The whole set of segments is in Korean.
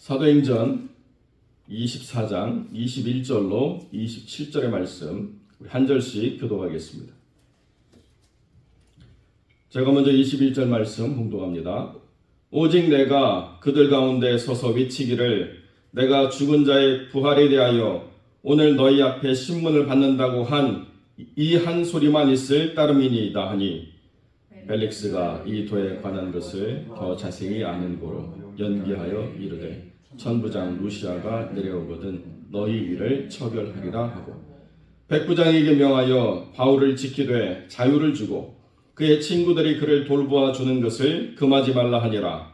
사도행전 24장 21절로 27절의 말씀 우리 한 절씩 교독하겠습니다. 제가 먼저 21절 말씀 봉독합니다. 오직 내가 그들 가운데 서서 외치기를 내가 죽은 자의 부활에 대하여 오늘 너희 앞에 신문을 받는다고 한 이 한 소리만 있을 따름이니이다 하니 벨릭스가 이 도에 관한 것을 더 자세히 아는 고로 연기하여 이르되 천부장 루시아가 내려오거든 너희 일을 처결하리라 하고 백부장에게 명하여 바울을 지키되 자유를 주고 그의 친구들이 그를 돌보아 주는 것을 금하지 말라 하니라.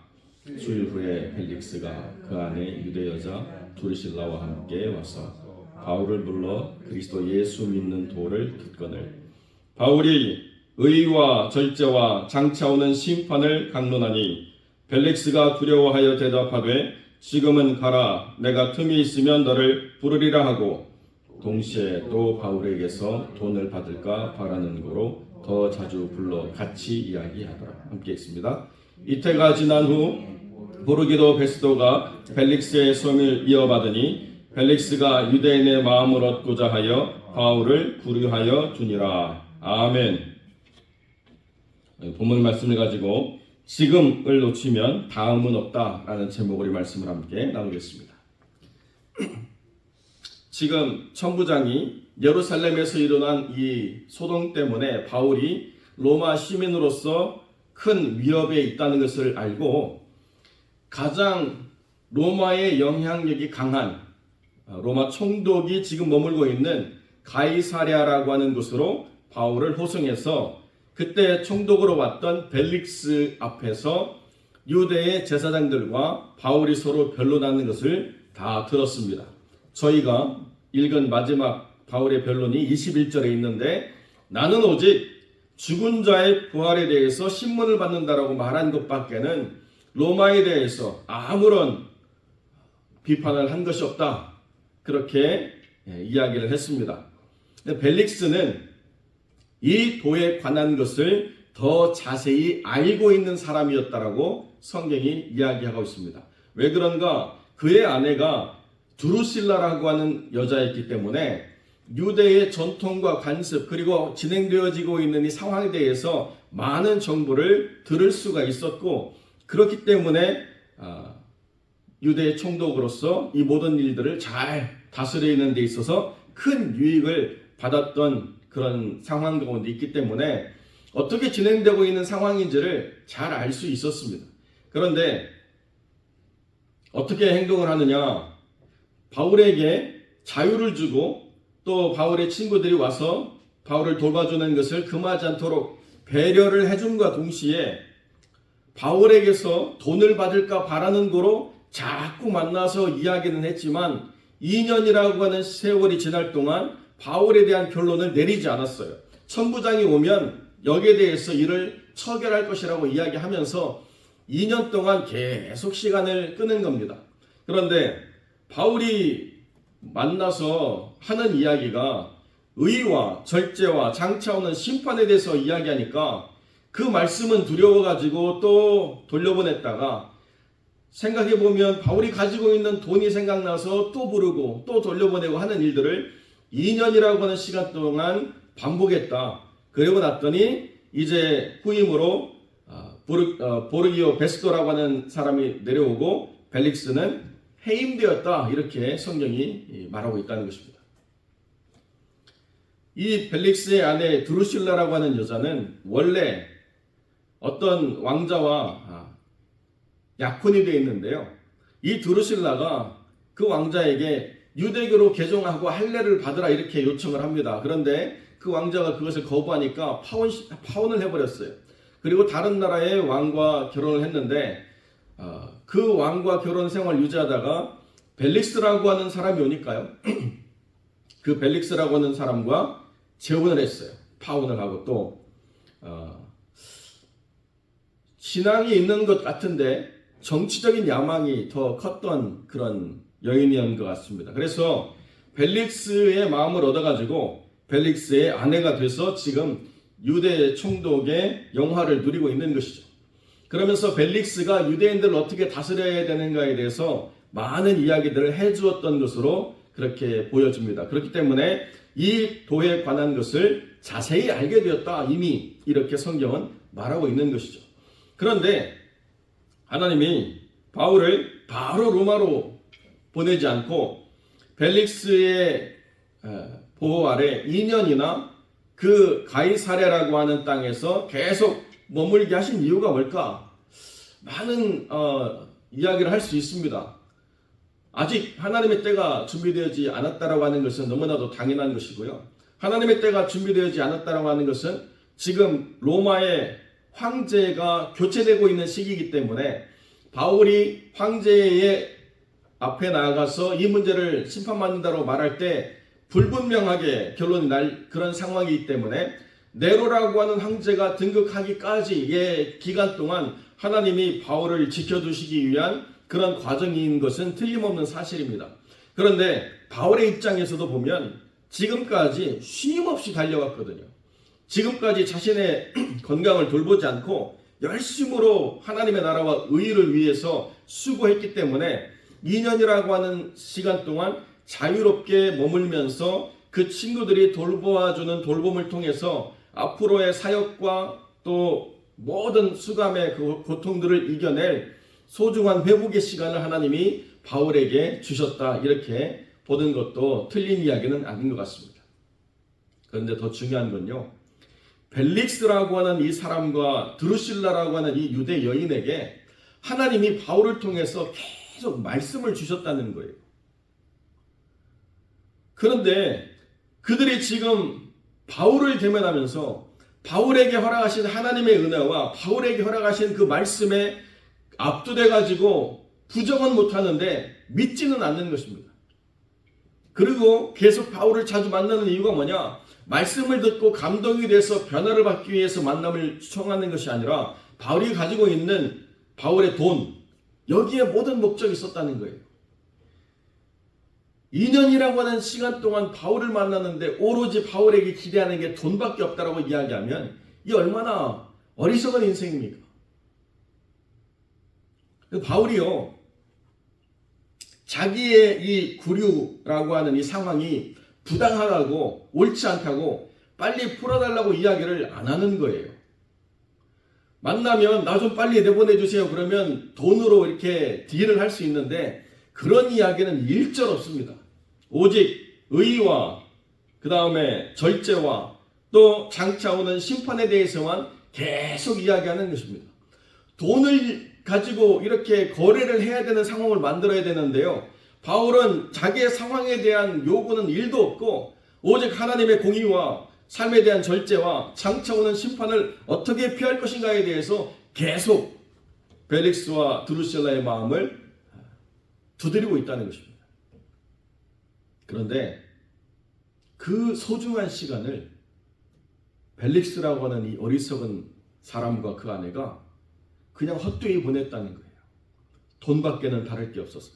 수일 후에 벨릭스가 그 안에 유대 여자 두르실라와 함께 와서 바울을 불러 그리스도 예수 믿는 도를 듣거늘 바울이 의와 절제와 장차오는 심판을 강론하니 벨릭스가 두려워하여 대답하되 지금은 가라 내가 틈이 있으면 너를 부르리라 하고 동시에 또 바울에게서 돈을 받을까 바라는 거로 더 자주 불러 같이 이야기하더라. 함께 읽습니다. 이태가 지난 후 부르기도 베스도가 벨릭스의 성을 이어받으니 벨릭스가 유대인의 마음을 얻고자 하여 바울을 구류하여 주니라. 아멘. 본문 말씀을 가지고 지금을 놓치면 다음은 없다라는 제목으로 말씀을 함께 나누겠습니다. 지금 천부장이 예루살렘에서 일어난 이 소동 때문에 바울이 로마 시민으로서 큰 위협에 있다는 것을 알고 가장 로마의 영향력이 강한 로마 총독이 지금 머물고 있는 가이사랴라고 하는 곳으로 바울을 호송해서 그때 총독으로 왔던 벨릭스 앞에서 유대의 제사장들과 바울이 서로 변론하는 것을 다 들었습니다. 저희가 읽은 마지막 바울의 변론이 21절에 있는데 나는 오직 죽은 자의 부활에 대해서 신문을 받는다라고 말한 것밖에는 로마에 대해서 아무런 비판을 한 것이 없다. 그렇게 이야기를 했습니다. 벨릭스는 이 도에 관한 것을 더 자세히 알고 있는 사람이었다라고 성경이 이야기하고 있습니다. 왜 그런가? 그의 아내가 두루실라라고 하는 여자였기 때문에 유대의 전통과 관습 그리고 진행되어지고 있는 이 상황에 대해서 많은 정보를 들을 수가 있었고 그렇기 때문에 유대의 총독으로서 이 모든 일들을 잘 다스리는 데 있어서 큰 유익을 받았던 그런 상황 가운데 있기 때문에 어떻게 진행되고 있는 상황인지를 잘 알 수 있었습니다. 그런데 어떻게 행동을 하느냐? 바울에게 자유를 주고 또 바울의 친구들이 와서 바울을 돌봐주는 것을 금하지 않도록 배려를 해줌과 동시에 바울에게서 돈을 받을까 바라는 거로 자꾸 만나서 이야기는 했지만 2년이라고 하는 세월이 지날 동안 바울에 대한 결론을 내리지 않았어요. 천부장이 오면 여기에 대해서 일을 처결할 것이라고 이야기하면서 2년 동안 계속 시간을 끄는 겁니다. 그런데 바울이 만나서 하는 이야기가 의와 절제와 장차오는 심판에 대해서 이야기하니까 그 말씀은 두려워가지고 또 돌려보냈다가 생각해보면 바울이 가지고 있는 돈이 생각나서 또 부르고 또 돌려보내고 하는 일들을 2년이라고 하는 시간 동안 반복했다. 그리고 났더니 이제 후임으로 보르기오 베스도라고 하는 사람이 내려오고 벨릭스는 해임되었다. 이렇게 성경이 말하고 있다는 것입니다. 이 벨릭스의 아내 두루실라라고 하는 여자는 원래 어떤 왕자와 약혼이 되어 있는데요. 이 두루실라가 그 왕자에게 유대교로 개종하고 할례를 받으라 이렇게 요청을 합니다. 그런데 그 왕자가 그것을 거부하니까 파혼을 해버렸어요. 그리고 다른 나라의 왕과 결혼을 했는데 그 왕과 결혼 생활을 유지하다가 벨릭스라고 하는 사람이 오니까요. 그 벨릭스라고 하는 사람과 재혼을 했어요. 파혼을 하고 또 신앙이 있는 것 같은데 정치적인 야망이 더 컸던 그런 여인이었던 것 같습니다. 그래서 벨릭스의 마음을 얻어가지고 벨릭스의 아내가 돼서 지금 유대 총독의 영화를 누리고 있는 것이죠. 그러면서 벨릭스가 유대인들을 어떻게 다스려야 되는가에 대해서 많은 이야기들을 해주었던 것으로 그렇게 보여집니다. 그렇기 때문에 이 도에 관한 것을 자세히 알게 되었다. 이미 이렇게 성경은 말하고 있는 것이죠. 그런데 하나님이 바울을 바로 로마로 보내지 않고 벨릭스의 보호 아래 2년이나 그 가이사랴라고 하는 땅에서 계속 머물게 하신 이유가 뭘까? 많은 이야기를 할 수 있습니다. 아직 하나님의 때가 준비되지 않았다라고 하는 것은 너무나도 당연한 것이고요. 하나님의 때가 준비되지 않았다라고 하는 것은 지금 로마의 황제가 교체되고 있는 시기이기 때문에 바울이 황제의 앞에 나아가서 이 문제를 심판받는다고 말할 때 불분명하게 결론이 날 그런 상황이기 때문에 네로라고 하는 황제가 등극하기까지의 기간 동안 하나님이 바울을 지켜주시기 위한 그런 과정인 것은 틀림없는 사실입니다. 그런데 바울의 입장에서도 보면 지금까지 쉼없이 달려왔거든요. 지금까지 자신의 건강을 돌보지 않고 열심으로 하나님의 나라와 의를 위해서 수고했기 때문에 2년이라고 하는 시간 동안 자유롭게 머물면서 그 친구들이 돌보아주는 돌봄을 통해서 앞으로의 사역과 또 모든 수감의 그 고통들을 이겨낼 소중한 회복의 시간을 하나님이 바울에게 주셨다. 이렇게 보는 것도 틀린 이야기는 아닌 것 같습니다. 그런데 더 중요한 건요. 벨릭스라고 하는 이 사람과 드루실라라고 하는 이 유대 여인에게 하나님이 바울을 통해서 계속 말씀을 주셨다는 거예요. 그런데 그들이 지금 바울을 대면하면서 바울에게 허락하신 하나님의 은혜와 바울에게 허락하신 그 말씀에 압도돼 가지고 부정은 못하는데 믿지는 않는 것입니다. 그리고 계속 바울을 자주 만나는 이유가 뭐냐? 말씀을 듣고 감동이 돼서 변화를 받기 위해서 만남을 청하는 것이 아니라 바울이 가지고 있는 바울의 돈, 여기에 모든 목적이 있었다는 거예요. 2년이라고 하는 시간 동안 바울을 만났는데 오로지 바울에게 기대하는 게 돈밖에 없다라고 이야기하면 이 얼마나 어리석은 인생입니까? 바울이요, 자기의 이 구류라고 하는 이 상황이 부당하다고 옳지 않다고 빨리 풀어달라고 이야기를 안 하는 거예요. 만나면 나 좀 빨리 내보내주세요. 그러면 돈으로 이렇게 딜을 할 수 있는데 그런 이야기는 일절 없습니다. 오직 의와 그 다음에 절제와 또 장차 오는 심판에 대해서만 계속 이야기하는 것입니다. 돈을 가지고 이렇게 거래를 해야 되는 상황을 만들어야 되는데요. 바울은 자기의 상황에 대한 요구는 일도 없고 오직 하나님의 공의와 삶에 대한 절제와 장차 오는 심판을 어떻게 피할 것인가에 대해서 계속 벨릭스와 드루실라의 마음을 두드리고 있다는 것입니다. 그런데 그 소중한 시간을 벨릭스라고 하는 이 어리석은 사람과 그 아내가 그냥 헛되이 보냈다는 거예요. 돈밖에는 다를 게 없어서.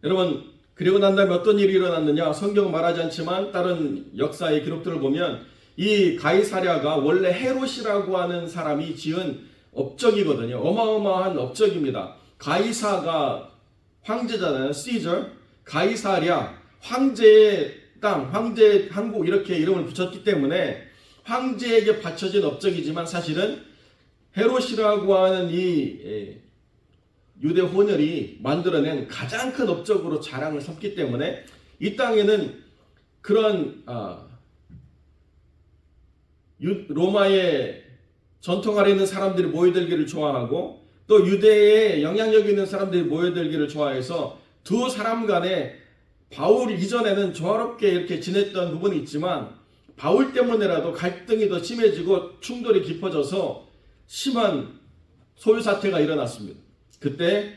여러분, 그리고 난 다음에 어떤 일이 일어났느냐? 성경은 말하지 않지만 다른 역사의 기록들을 보면 이 가이사랴가 원래 헤롯이라고 하는 사람이 지은 업적이거든요. 어마어마한 업적입니다. 가이사가 황제잖아요. 시저, 가이사랴, 황제의 땅, 황제의 한국 이렇게 이름을 붙였기 때문에 황제에게 바쳐진 업적이지만 사실은 헤롯이라고 하는 이 유대 혼혈이 만들어낸 가장 큰 업적으로 자랑을 삼기 때문에 이 땅에는 그런 로마의 전통 아래 있는 사람들이 모여들기를 좋아하고 또 유대의 영향력 있는 사람들이 모여들기를 좋아해서 두 사람 간에 바울 이전에는 조화롭게 이렇게 지냈던 부분이 있지만 바울 때문에라도 갈등이 더 심해지고 충돌이 깊어져서 심한 소유 사태가 일어났습니다. 그때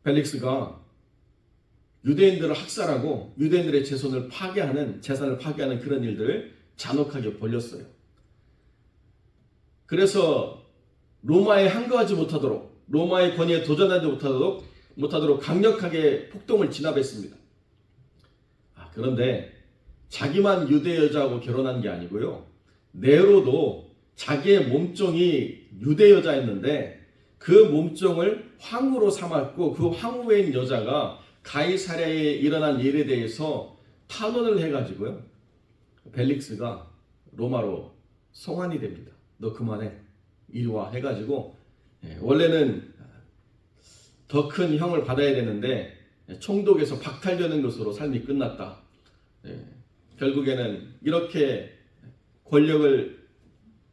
벨릭스가 유대인들을 학살하고 유대인들의 재산을 파괴하는 그런 일들을 잔혹하게 벌였어요. 그래서 로마에 항거하지 못하도록, 로마의 권위에 도전하지 못하도록 강력하게 폭동을 진압했습니다. 그런데 자기만 유대 여자하고 결혼한 게 아니고요. 네로도 자기의 몸종이 유대 여자였는데 그 몸종을 황후로 삼았고 그 황후에 있는 여자가 가이사랴에 일어난 일에 대해서 탄원을 해가지고요. 벨릭스가 로마로 송환이 됩니다. 너 그만해. 이리 와 해가지고 원래는 더 큰 형을 받아야 되는데 총독에서 박탈되는 것으로 삶이 끝났다. 결국에는 이렇게 권력을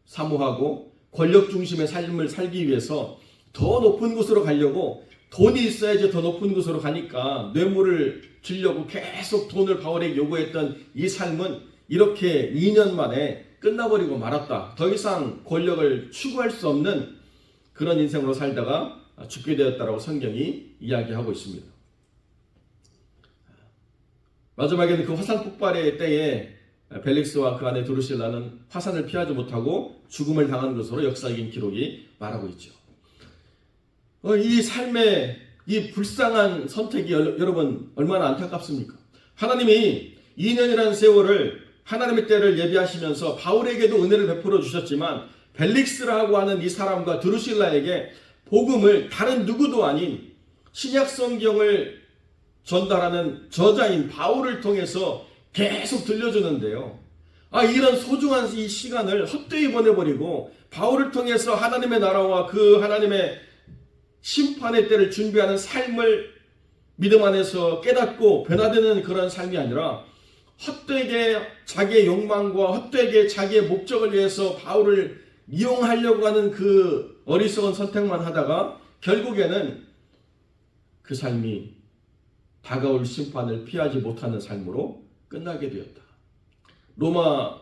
사모하고 권력 중심의 삶을 살기 위해서 더 높은 곳으로 가려고 돈이 있어야지 더 높은 곳으로 가니까 뇌물을 주려고 계속 돈을 바울에게 요구했던 이 삶은 이렇게 2년 만에 끝나버리고 말았다. 더 이상 권력을 추구할 수 없는 그런 인생으로 살다가 죽게 되었다라고 성경이 이야기하고 있습니다. 마지막에는 그 화산 폭발의 때에 벨릭스와 그 아내 드루실라는 화산을 피하지 못하고 죽음을 당한 것으로 역사적인 기록이 말하고 있죠. 이 삶의 이 불쌍한 선택이 여러분 얼마나 안타깝습니까? 하나님이 2년이라는 세월을 하나님의 때를 예비하시면서 바울에게도 은혜를 베풀어 주셨지만 벨릭스라고 하는 이 사람과 드루실라에게 복음을 다른 누구도 아닌 신약 성경을 전달하는 저자인 바울을 통해서 계속 들려주는데요. 이런 소중한 이 시간을 헛되이 보내버리고 바울을 통해서 하나님의 나라와 그 하나님의 심판의 때를 준비하는 삶을 믿음 안에서 깨닫고 변화되는 그런 삶이 아니라 헛되게 자기의 욕망과 헛되게 자기의 목적을 위해서 바울을 이용하려고 하는 그 어리석은 선택만 하다가 결국에는 그 삶이 다가올 심판을 피하지 못하는 삶으로 끝나게 되었다. 로마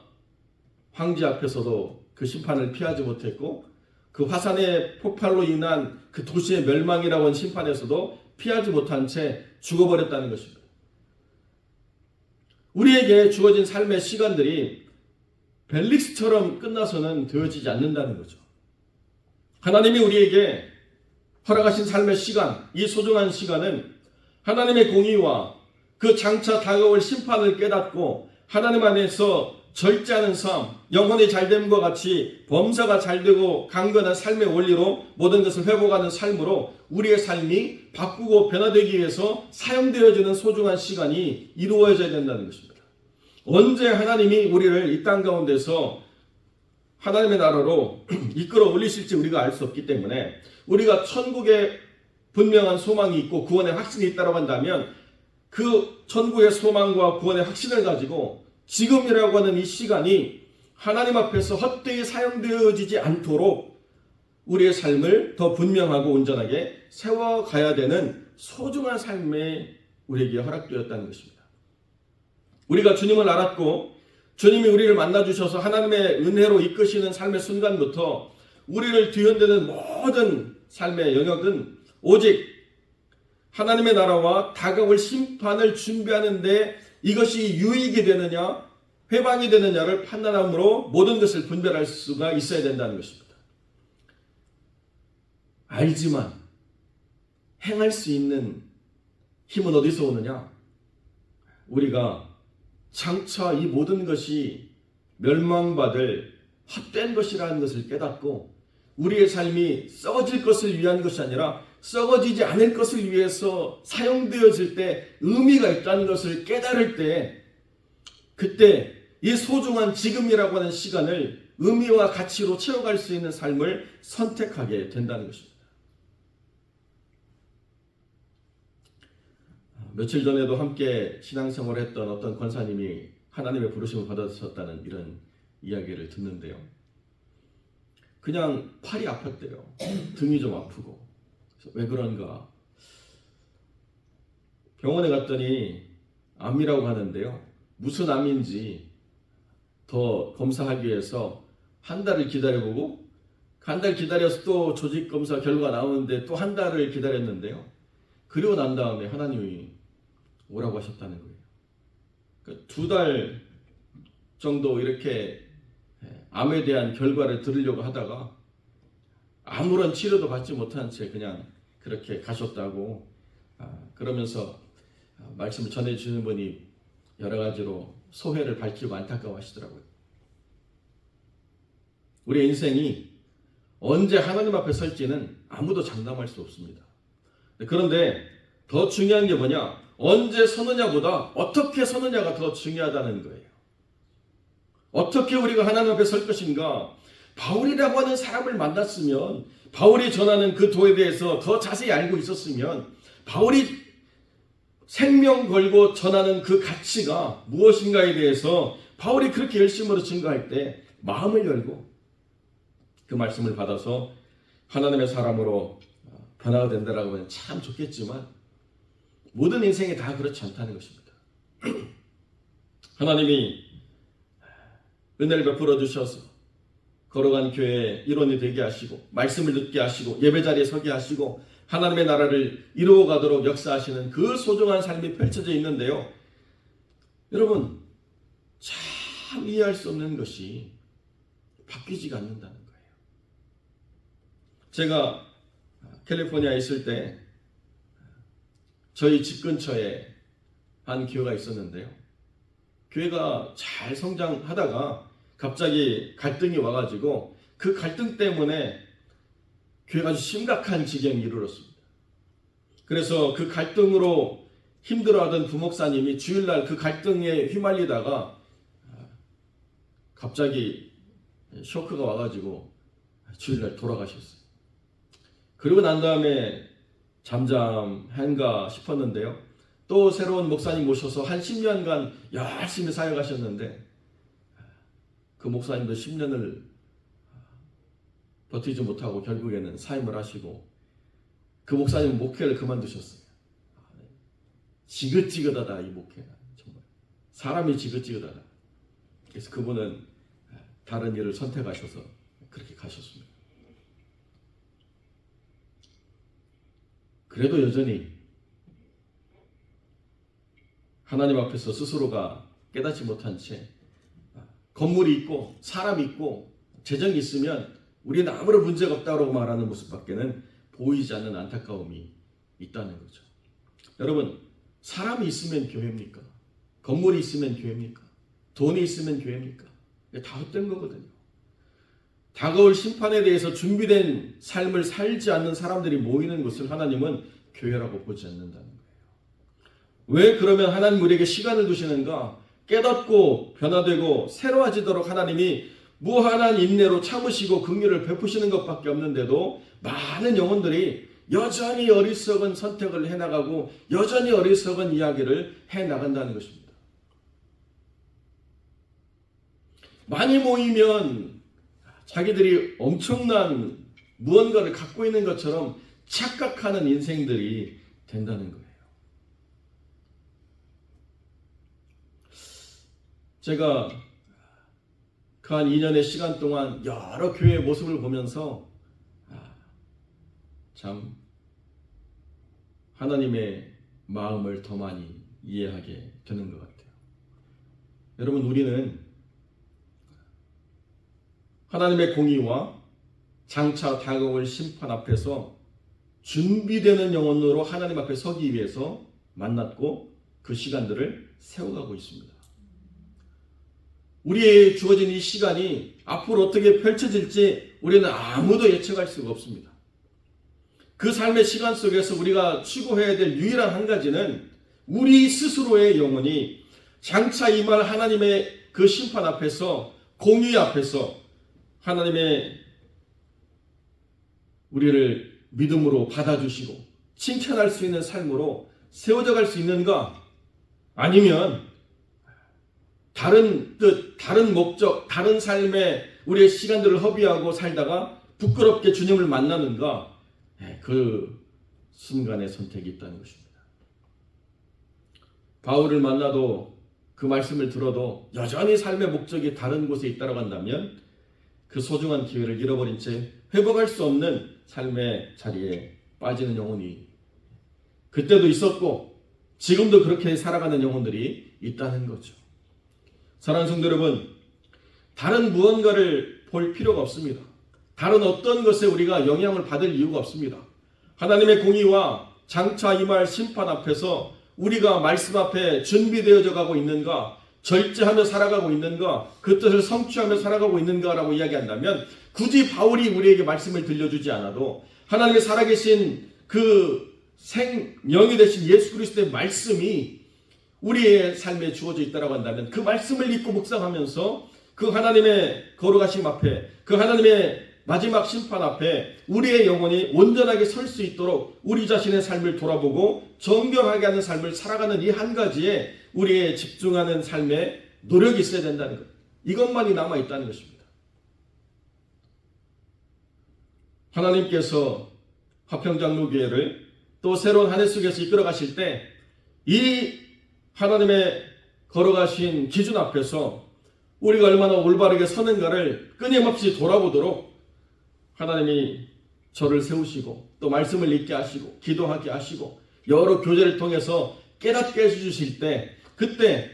황제 앞에서도 그 심판을 피하지 못했고 그 화산의 폭발로 인한 그 도시의 멸망이라고 하는 심판에서도 피하지 못한 채 죽어버렸다는 것입니다. 우리에게 주어진 삶의 시간들이 벨릭스처럼 끝나서는 되어지지 않는다는 거죠. 하나님이 우리에게 허락하신 삶의 시간, 이 소중한 시간은 하나님의 공의와 그 장차 다가올 심판을 깨닫고 하나님 안에서 절제하는 삶, 영혼이 잘됨과 같이 범사가 잘되고 강건한 삶의 원리로 모든 것을 회복하는 삶으로 우리의 삶이 바꾸고 변화되기 위해서 사용되어지는 소중한 시간이 이루어져야 된다는 것입니다. 언제 하나님이 우리를 이 땅 가운데서 하나님의 나라로 이끌어 올리실지 우리가 알 수 없기 때문에 우리가 천국에 분명한 소망이 있고 구원의 확신이 있다고 한다면 그 천국의 소망과 구원의 확신을 가지고 지금이라고 하는 이 시간이 하나님 앞에서 헛되이 사용되어지지 않도록 우리의 삶을 더 분명하고 온전하게 세워가야 되는 소중한 삶에 우리에게 허락되었다는 것입니다. 우리가 주님을 알았고 주님이 우리를 만나주셔서 하나님의 은혜로 이끄시는 삶의 순간부터 우리를 뒤흔드는 모든 삶의 영역은 오직 하나님의 나라와 다가올 심판을 준비하는데 이것이 유익이 되느냐 회방이 되느냐를 판단함으로 모든 것을 분별할 수가 있어야 된다는 것입니다. 알지만 행할 수 있는 힘은 어디서 오느냐? 우리가 장차 이 모든 것이 멸망받을 헛된 것이라는 것을 깨닫고 우리의 삶이 썩어질 것을 위한 것이 아니라 썩어지지 않을 것을 위해서 사용되어질 때 의미가 있다는 것을 깨달을 때 그때 이 소중한 지금이라고 하는 시간을 의미와 가치로 채워갈 수 있는 삶을 선택하게 된다는 것입니다. 며칠 전에도 함께 신앙생활을 했던 어떤 권사님이 하나님의 부르심을 받으셨다는 이런 이야기를 듣는데요. 그냥 팔이 아팠대요. 등이 좀 아프고. 왜 그런가? 병원에 갔더니 암이라고 하는데요. 무슨 암인지 더 검사하기 위해서 한 달을 기다려보고 한 달 기다려서 또 조직검사 결과 나오는데 또 한 달을 기다렸는데요. 그리고 난 다음에 하나님이 오라고 하셨다는 거예요. 그러니까 2달 정도 이렇게 암에 대한 결과를 들으려고 하다가 아무런 치료도 받지 못한 채 그냥 그렇게 가셨다고 그러면서 말씀을 전해주시는 분이 여러 가지로 소회를 밝히고 안타까워하시더라고요. 우리 인생이 언제 하나님 앞에 설지는 아무도 장담할 수 없습니다. 그런데 더 중요한 게 뭐냐? 언제 서느냐보다 어떻게 서느냐가 더 중요하다는 거예요. 어떻게 우리가 하나님 앞에 설 것인가? 바울이라고 하는 사람을 만났으면, 바울이 전하는 그 도에 대해서 더 자세히 알고 있었으면, 바울이 생명 걸고 전하는 그 가치가 무엇인가에 대해서 바울이 그렇게 열심으로 증거할 때 마음을 열고 그 말씀을 받아서 하나님의 사람으로 변화가 된다라고 하면 참 좋겠지만 모든 인생이 다 그렇지 않다는 것입니다. 하나님이 은혜를 베풀어 주셔서 걸어간 교회의 일원이 되게 하시고 말씀을 듣게 하시고 예배자리에 서게 하시고 하나님의 나라를 이루어가도록 역사하시는 그 소중한 삶이 펼쳐져 있는데요. 여러분, 참 이해할 수 없는 것이 바뀌지가 않는다는 거예요. 제가 캘리포니아에 있을 때 저희 집 근처에 한 교회가 있었는데요. 교회가 잘 성장하다가 갑자기 갈등이 와가지고 그 갈등 때문에 교회가 아주 심각한 지경에 이르렀습니다. 그래서 그 갈등으로 힘들어하던 부목사님이 주일날 그 갈등에 휘말리다가 갑자기 쇼크가 와가지고 주일날 돌아가셨어요. 그리고 난 다음에 잠잠한가 싶었는데요. 또 새로운 목사님 모셔서 한 10년간 열심히 사역하셨는데 그 목사님도 10년을 버티지 못하고 결국에는 사임을 하시고 그 목사님은 목회를 그만두셨어요. 지긋지긋하다, 이 목회가. 정말 사람이 지긋지긋하다. 그래서 그분은 다른 일을 선택하셔서 그렇게 가셨습니다. 그래도 여전히 하나님 앞에서 스스로가 깨닫지 못한 채 건물이 있고 사람이 있고 재정이 있으면 우리는 아무런 문제가 없다고 말하는 모습밖에는 보이지 않는 안타까움이 있다는 거죠. 여러분, 사람이 있으면 교회입니까? 건물이 있으면 교회입니까? 돈이 있으면 교회입니까? 다 헛된 거거든요. 다가올 심판에 대해서 준비된 삶을 살지 않는 사람들이 모이는 곳을 하나님은 교회라고 보지 않는다는 거예요. 왜 그러면 하나님 우리에게 시간을 두시는가? 깨닫고 변화되고 새로워지도록 하나님이 무한한 인내로 참으시고 긍휼을 베푸시는 것밖에 없는데도 많은 영혼들이 여전히 어리석은 선택을 해나가고 여전히 어리석은 이야기를 해나간다는 것입니다. 많이 모이면 자기들이 엄청난 무언가를 갖고 있는 것처럼 착각하는 인생들이 된다는 거예요. 제가 그 한 2년의 시간 동안 여러 교회의 모습을 보면서 참 하나님의 마음을 더 많이 이해하게 되는 것 같아요. 여러분, 우리는 하나님의 공의와 장차 다가올 심판 앞에서 준비되는 영혼으로 하나님 앞에 서기 위해서 만났고 그 시간들을 세워가고 있습니다. 우리의 주어진 이 시간이 앞으로 어떻게 펼쳐질지 우리는 아무도 예측할 수가 없습니다. 그 삶의 시간 속에서 우리가 추구해야 될 유일한 한 가지는 우리 스스로의 영혼이 장차 임할 하나님의 그 심판 앞에서 공의 앞에서 하나님의 우리를 믿음으로 받아주시고 칭찬할 수 있는 삶으로 세워져 갈 수 있는가? 아니면 다른 뜻, 다른 목적, 다른 삶에 우리의 시간들을 허비하고 살다가 부끄럽게 주님을 만나는가? 그 순간의 선택이 있다는 것입니다. 바울을 만나도 그 말씀을 들어도 여전히 삶의 목적이 다른 곳에 있다고 한다면 그 소중한 기회를 잃어버린 채 회복할 수 없는 삶의 자리에 빠지는 영혼이 그때도 있었고 지금도 그렇게 살아가는 영혼들이 있다는 거죠. 사랑하는 성도 여러분, 다른 무언가를 볼 필요가 없습니다. 다른 어떤 것에 우리가 영향을 받을 이유가 없습니다. 하나님의 공의와 장차 임할 심판 앞에서 우리가 말씀 앞에 준비되어져 가고 있는가, 절제하며 살아가고 있는가, 그 뜻을 성취하며 살아가고 있는가라고 이야기한다면 굳이 바울이 우리에게 말씀을 들려주지 않아도 하나님의 살아계신 그 생명이 되신 예수 그리스도의 말씀이 우리의 삶에 주어져 있다고 한다면 그 말씀을 읽고 묵상하면서 그 하나님의 거룩하심 앞에, 그 하나님의 마지막 심판 앞에 우리의 영혼이 온전하게 설 수 있도록 우리 자신의 삶을 돌아보고 정결하게 하는 삶을 살아가는 이 한 가지에 우리의 집중하는 삶에 노력이 있어야 된다는 것. 이것만이 남아있다는 것입니다. 하나님께서 화평장로교회를 또 새로운 한 해 속에서 이끌어 가실 때 이 하나님의 걸어가신 기준 앞에서 우리가 얼마나 올바르게 서는가를 끊임없이 돌아보도록 하나님이 저를 세우시고 또 말씀을 읽게 하시고 기도하게 하시고 여러 교제를 통해서 깨닫게 해주실 때 그때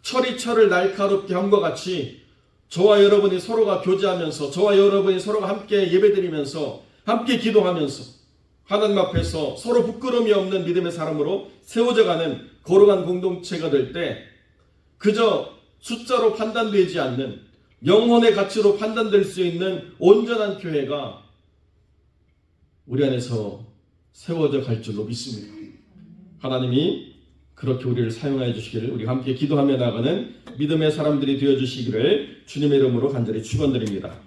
철이 철을 날카롭게 함과 같이 저와 여러분이 서로가 교제하면서 저와 여러분이 서로가 함께 예배드리면서 함께 기도하면서 하나님 앞에서 서로 부끄러움이 없는 믿음의 사람으로 세워져가는 거룩한 공동체가 될 때 그저 숫자로 판단되지 않는 영혼의 가치로 판단될 수 있는 온전한 교회가 우리 안에서 세워져 갈 줄로 믿습니다. 하나님이 그렇게 우리를 사용하여 주시기를 우리 함께 기도하며 나가는 믿음의 사람들이 되어주시기를 주님의 이름으로 간절히 축원드립니다.